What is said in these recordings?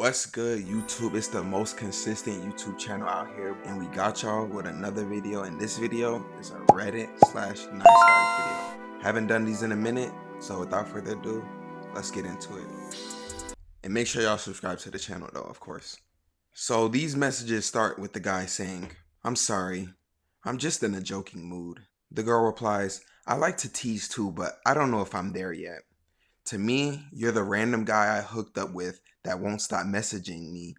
What's good, YouTube? It's the most consistent YouTube channel out here, and we got y'all with another video. And this video is a Reddit/NiceGuys video. Haven't done these in a minute, so without further ado, let's get into it. And make sure y'all subscribe to the channel though, of course. So these messages start with the guy saying, "I'm sorry, I'm just in a joking mood." The girl replies, "I like to tease too, but I don't know if I'm there yet. To me, you're the random guy I hooked up with that won't stop messaging me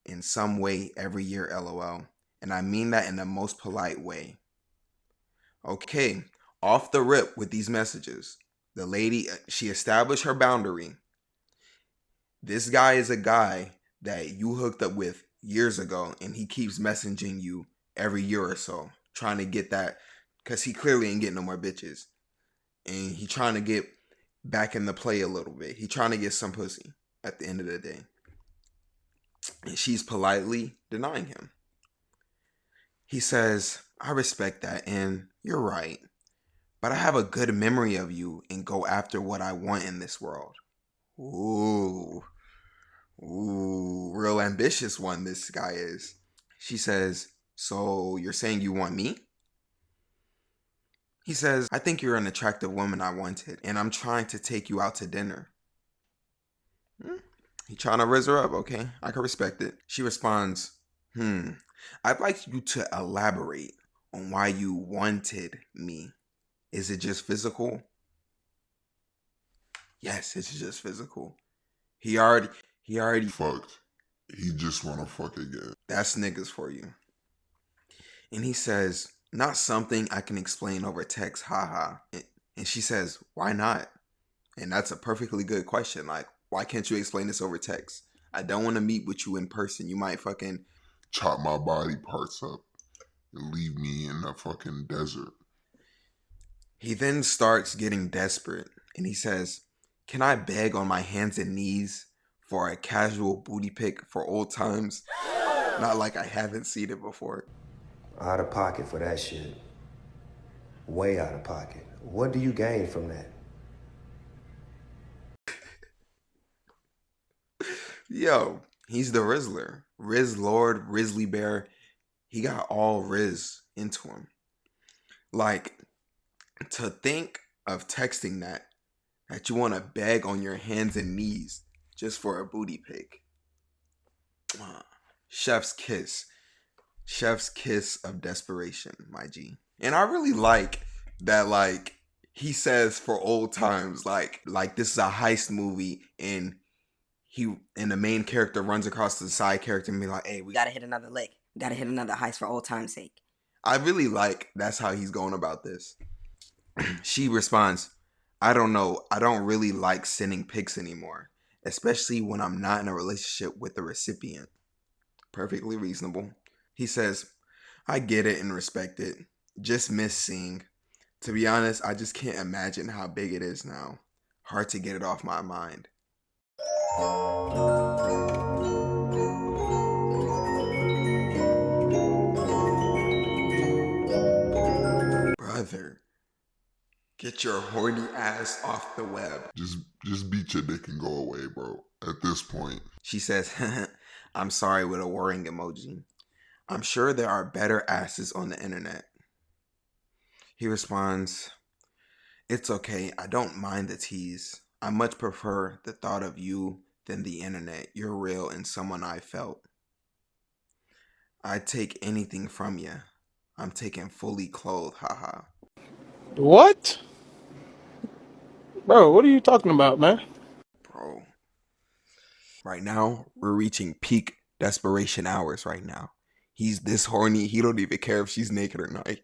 in some way every year, LOL. And I mean that in the most polite way." Okay, off the rip with these messages. The lady, she established her boundary. This guy is a guy that you hooked up with years ago, and he keeps messaging you every year or so, trying to get that, because he clearly ain't getting no more bitches. And he trying to get back in the play a little bit. He trying to get some pussy at the end of the day. And she's politely denying him. He says, "I respect that, and you're right. But I have a good memory of you and go after what I want in this world." Ooh. Ooh, real ambitious one this guy is. She says, "So you're saying you want me?" He says, "I think you're an attractive woman I wanted, and I'm trying to take you out to dinner." He trying to raise her up, okay? I can respect it. She responds, "I'd like you to elaborate on why you wanted me. Is it just physical?" Yes, it's just physical. He already fucked. He just wanna fuck again. That's niggas for you. And he says, "Not something I can explain over text, haha." And she says, "Why not?" And that's a perfectly good question. Like, why can't you explain this over text? I don't want to meet with you in person. You might fucking chop my body parts up and leave me in the fucking desert. He then starts getting desperate, and he says, "Can I beg on my hands and knees for a casual booty pic for old times? Not like I haven't seen it before." Out of pocket for that shit. Way out of pocket. What do you gain from that? Yo, he's the Rizzler. Riz Lord, Rizzly Bear. He got all Riz into him. Like, to think of texting that you want to beg on your hands and knees just for a booty pic. Chef's kiss. Chef's kiss of desperation, my G. And I really like that, like, he says for old times, like this is a heist movie, and the main character runs across to the side character and be like, "Hey, we gotta hit another lick. We gotta hit another heist for old time's sake." I really like that's how he's going about this. She responds, "I don't know. I don't really like sending pics anymore, especially when I'm not in a relationship with the recipient." Perfectly reasonable. He says, "I get it and respect it. Just miss seeing. To be honest, I just can't imagine how big it is now. Hard to get it off my mind." Brother, get your horny ass off the web. Just beat your dick and go away, bro. At this point. She says, "I'm sorry," with a worrying emoji. "I'm sure there are better asses on the internet." He responds, "It's okay. I don't mind the tease. I much prefer the thought of you than the internet. You're real and someone I felt. I'd take anything from you. I'm taking fully clothed, haha." What? Bro, what are you talking about, man? Bro. Right now, we're reaching peak desperation hours right now. He's this horny, he don't even care if she's naked or not.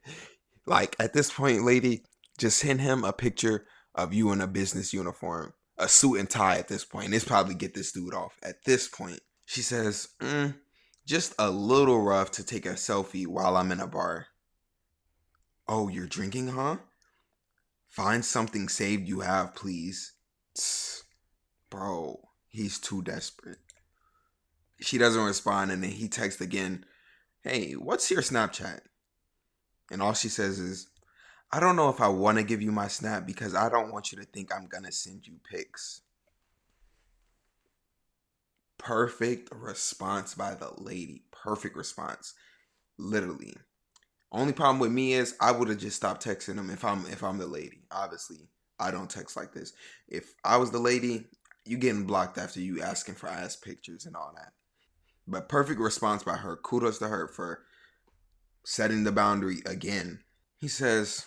Like, at this point, lady, just send him a picture of you in a business uniform. A suit and tie at this point. This probably get this dude off. At this point, she says, "Just a little rough to take a selfie while I'm in a bar." "Oh, you're drinking, huh? Find something saved you have, please." Bro, he's too desperate. She doesn't respond, and then he texts again, "Hey, what's your Snapchat?" And all she says is, "I don't know if I want to give you my Snap because I don't want you to think I'm gonna send you pics." Perfect response by the lady. Perfect response. Literally. Only problem with me is I would have just stopped texting him if I'm the lady. Obviously, I don't text like this. If I was the lady, you getting blocked after you asking for ass pictures and all that. But perfect response by her. Kudos to her for setting the boundary again. He says,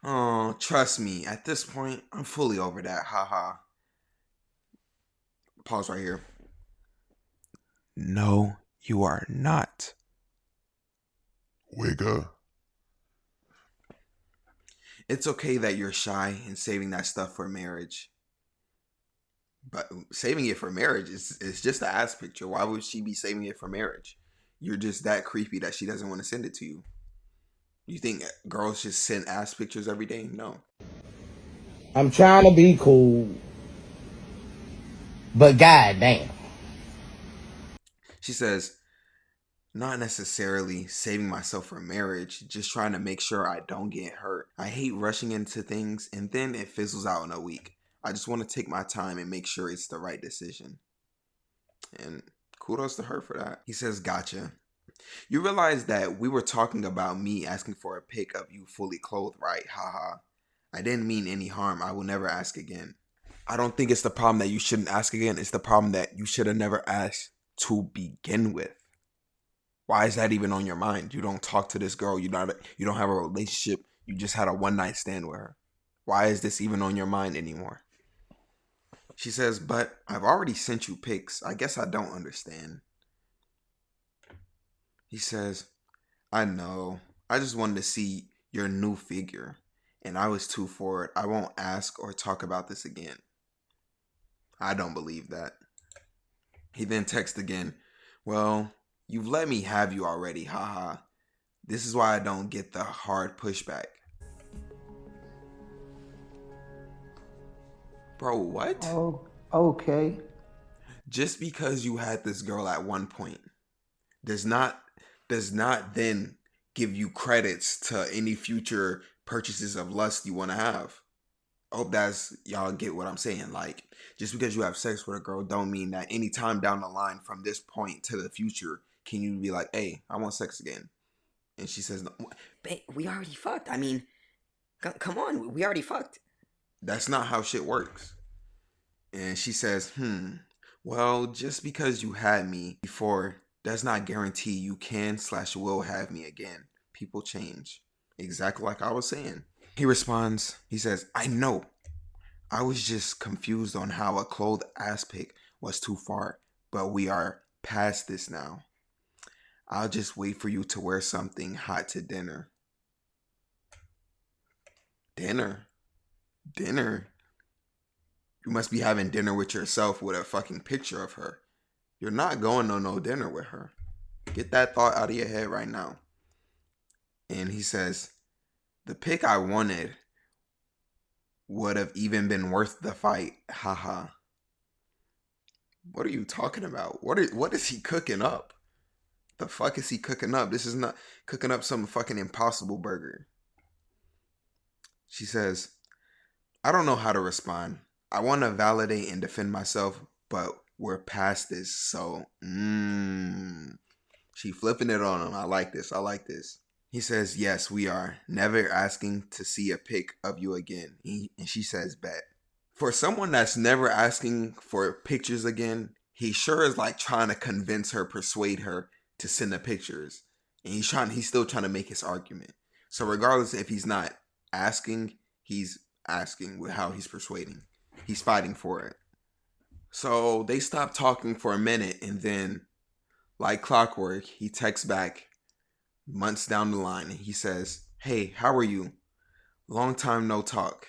"Oh, trust me. At this point, I'm fully over that. Haha." Pause right here. No, you are not. Wigga. It's okay that you're shy and saving that stuff for marriage. But saving it for marriage is just an ass picture. Why would she be saving it for marriage? You're just that creepy that she doesn't want to send it to you. You think girls just send ass pictures every day? No. I'm trying to be cool, but goddamn. She says, not necessarily saving myself for marriage, just trying to make sure I don't get hurt. I hate rushing into things and then it fizzles out in a week. I just want to take my time and make sure it's the right decision. And kudos to her for that. He says, gotcha. You realize that we were talking about me asking for a pic of you fully clothed, right? Haha. I didn't mean any harm. I will never ask again. I don't think it's the problem that you shouldn't ask again. It's the problem that you should have never asked to begin with. Why is that even on your mind? You don't talk to this girl. You don't have a relationship. You just had a one night stand with her. Why is this even on your mind anymore? She says, but I've already sent you pics. I guess I don't understand. He says, I know. I just wanted to see your new figure. And I was too forward. I won't ask or talk about this again. I don't believe that. He then texts again. Well, you've let me have you already. Haha. This is why I don't get the hard pushback. Bro, what? Oh, okay. Just because you had this girl at one point does not then give you credits to any future purchases of lust you want to have. I hope that's y'all get what I'm saying. Like, just because you have sex with a girl don't mean that any time down the line from this point to the future can you be like, hey, I want sex again. And she says, no. Babe, we already fucked. I mean, come on, we already fucked. That's not how shit works. And she says, well, just because you had me before does not guarantee you can/will have me again. People change. Exactly like I was saying. He responds, he says, I know. I was just confused on how a clothed ass pic was too far, but we are past this now. I'll just wait for you to wear something hot to dinner. Dinner? Dinner? You must be having dinner with yourself with a fucking picture of her. You're not going on no dinner with her. Get that thought out of your head right now. And he says, the pic I wanted would have even been worth the fight. Haha. What are you talking about? What is he cooking up? The fuck is he cooking up? This is not cooking up some fucking Impossible Burger. She says, I don't know how to respond. I want to validate and defend myself, but we're past this. So, she flipping it on him. I like this. I like this. He says, yes, we are. Never asking to see a pic of you again. And she says, bet. For someone that's never asking for pictures again, he sure is like trying to convince her, persuade her to send the pictures. And he's still trying to make his argument. So regardless if he's not asking, he's asking with how he's persuading. He's fighting for it. So they stop talking for a minute, and then, like clockwork, he texts back months down the line, and he says, hey, how are you? Long time no talk.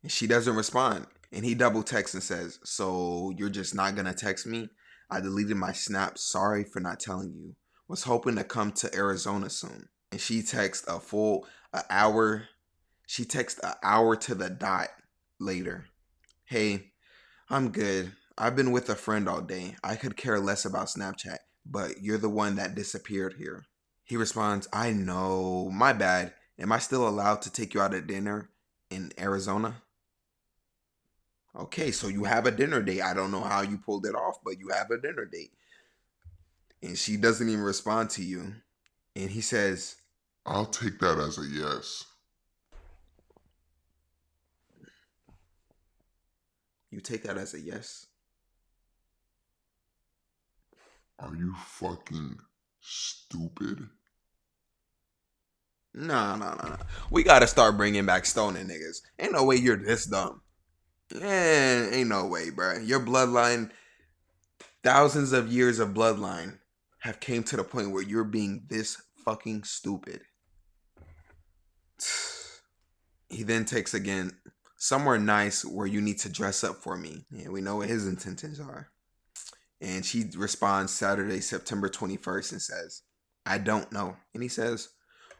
And she doesn't respond. And he double texts and says, so you're just not gonna text me? I deleted my snap. Sorry for not telling you. Was hoping to come to Arizona soon. And she texts an hour to the dot later. Hey, I'm good. I've been with a friend all day. I could care less about Snapchat, but you're the one that disappeared here. He responds, I know. My bad. Am I still allowed to take you out at dinner in Arizona? Okay, so you have a dinner date. I don't know how you pulled it off, but you have a dinner date. And she doesn't even respond to you. And he says, I'll take that as a yes. you take that as a yes? Are you fucking stupid? Nah. We gotta start bringing back stoning niggas. Ain't no way you're this dumb. Ain't no way, bro. Your bloodline, thousands of years of bloodline, have came to the point where you're being this fucking stupid. He then takes again, somewhere nice where you need to dress up for me. Yeah, we know what his intentions are. And she responds Saturday, September 21st and says, I don't know. And he says,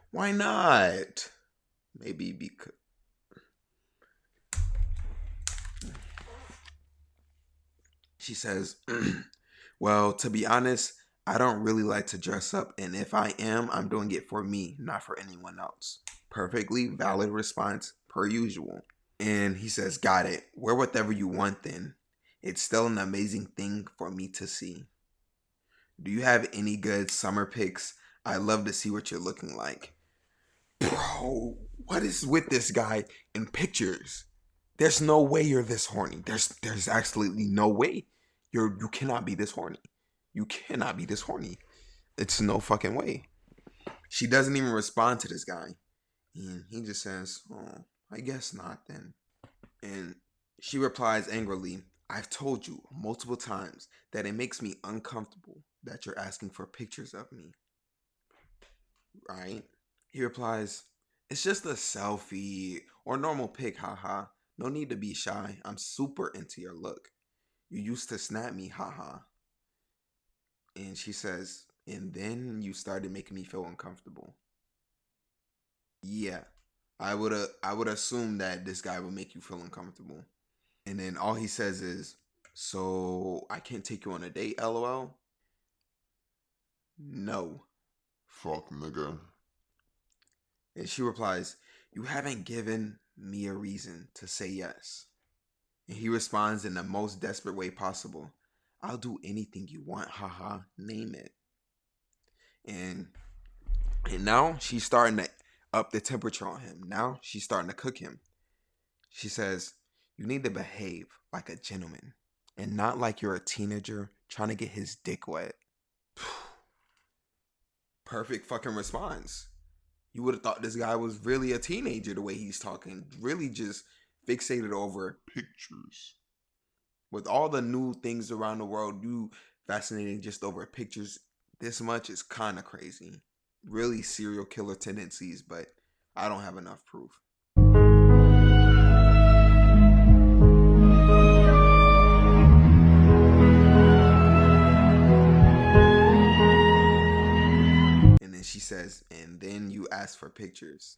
why not? Maybe because... She says, well, to be honest, I don't really like to dress up. And if I am, I'm doing it for me, not for anyone else. Perfectly valid response, per usual. And he says, got it. Wear whatever you want then. It's still an amazing thing for me to see. Do you have any good summer pics? I love to see what you're looking like. Bro, what is with this guy in pictures? There's no way you're this horny. There's absolutely no way. You cannot be this horny. You cannot be this horny. It's no fucking way. She doesn't even respond to this guy. And he just says, oh, I guess not then. And she replies angrily, I've told you multiple times that it makes me uncomfortable that you're asking for pictures of me. Right? He replies, it's just a selfie or normal pic, haha. No need to be shy. I'm super into your look. You used to snap me, haha. And she says, and then you started making me feel uncomfortable. Yeah, I would assume that this guy would make you feel uncomfortable. And then all he says is, so I can't take you on a date, LOL? No. Fuck, nigga. And she replies, you haven't given me a reason to say yes. And he responds in the most desperate way possible. I'll do anything you want, haha, name it. And now she's starting to up the temperature on him. Now she's starting to cook him. She says, you need to behave like a gentleman and not like you're a teenager trying to get his dick wet. Perfect fucking response. You would have thought this guy was really a teenager the way he's talking. Really just fixated over Pictures. with all the new things around the world, you fascinating just over pictures this much is kind of crazy. Really serial killer tendencies, but I don't have enough proof. And then she says, and then you ask for pictures.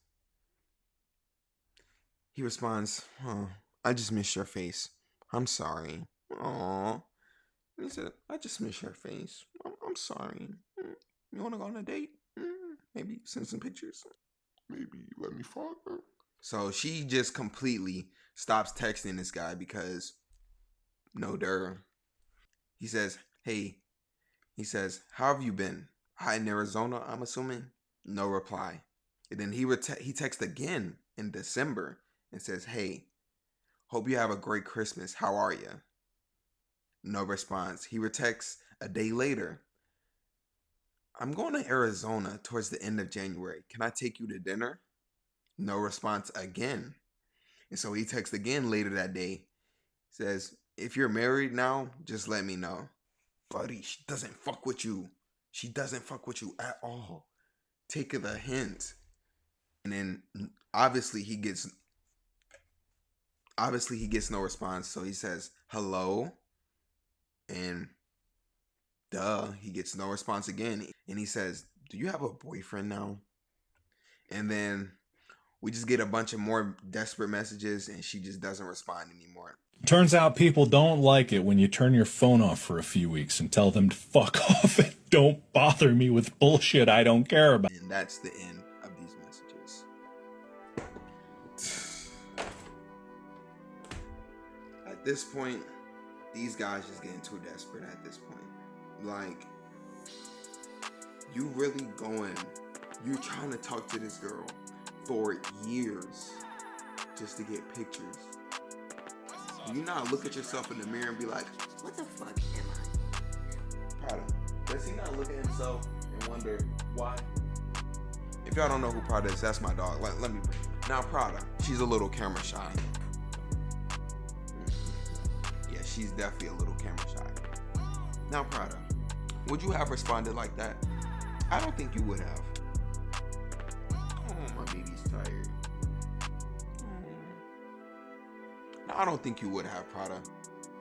He responds, oh, I just miss your face. I'm sorry. Aww. He said, I just miss your face. I'm sorry. You want to go on a date? Maybe send some pictures. Maybe let me fuck her. So she just completely stops texting this guy because no der. He says, hey. He says, how have you been? Hot in Arizona, I'm assuming? No reply. And then he texts again in December and says, hey, hope you have a great Christmas. How are you? No response. He retexts a day later. I'm going to Arizona towards the end of January. Can I take you to dinner? No response again. And so he texts again later that day. Says, if you're married now, just let me know. Buddy, she doesn't fuck with you. She doesn't fuck with you at all. Take the hint. And then obviously he gets no response. So he says, hello. And he gets no response again. And he says, do you have a boyfriend now? And then we just get a bunch of more desperate messages and she just doesn't respond anymore. Turns out people don't like it when you turn your phone off for a few weeks and tell them to fuck off and don't bother me with bullshit I don't care about. And that's the end of these messages. A At this point, these guys just getting too desperate at this point. Like, you really you're trying to talk to this girl for years just to get pictures. Do you not look at yourself in the mirror and be like, What the fuck am I? Prada? Does he not look at himself and wonder why? If y'all don't know who Prada is, that's my dog. Let me. Now Prada, she's a little camera shy. Yeah, she's definitely a little camera shy. Now Prada, would you have responded like that? I don't think you would have. Oh, my baby's tired. No, I don't think you would have, Prada.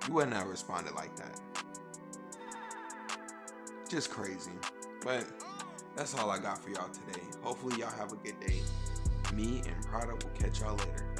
You wouldn't have responded like that. Just crazy. But that's all I got for y'all today. Hopefully y'all have a good day. Me and Prada will catch y'all later.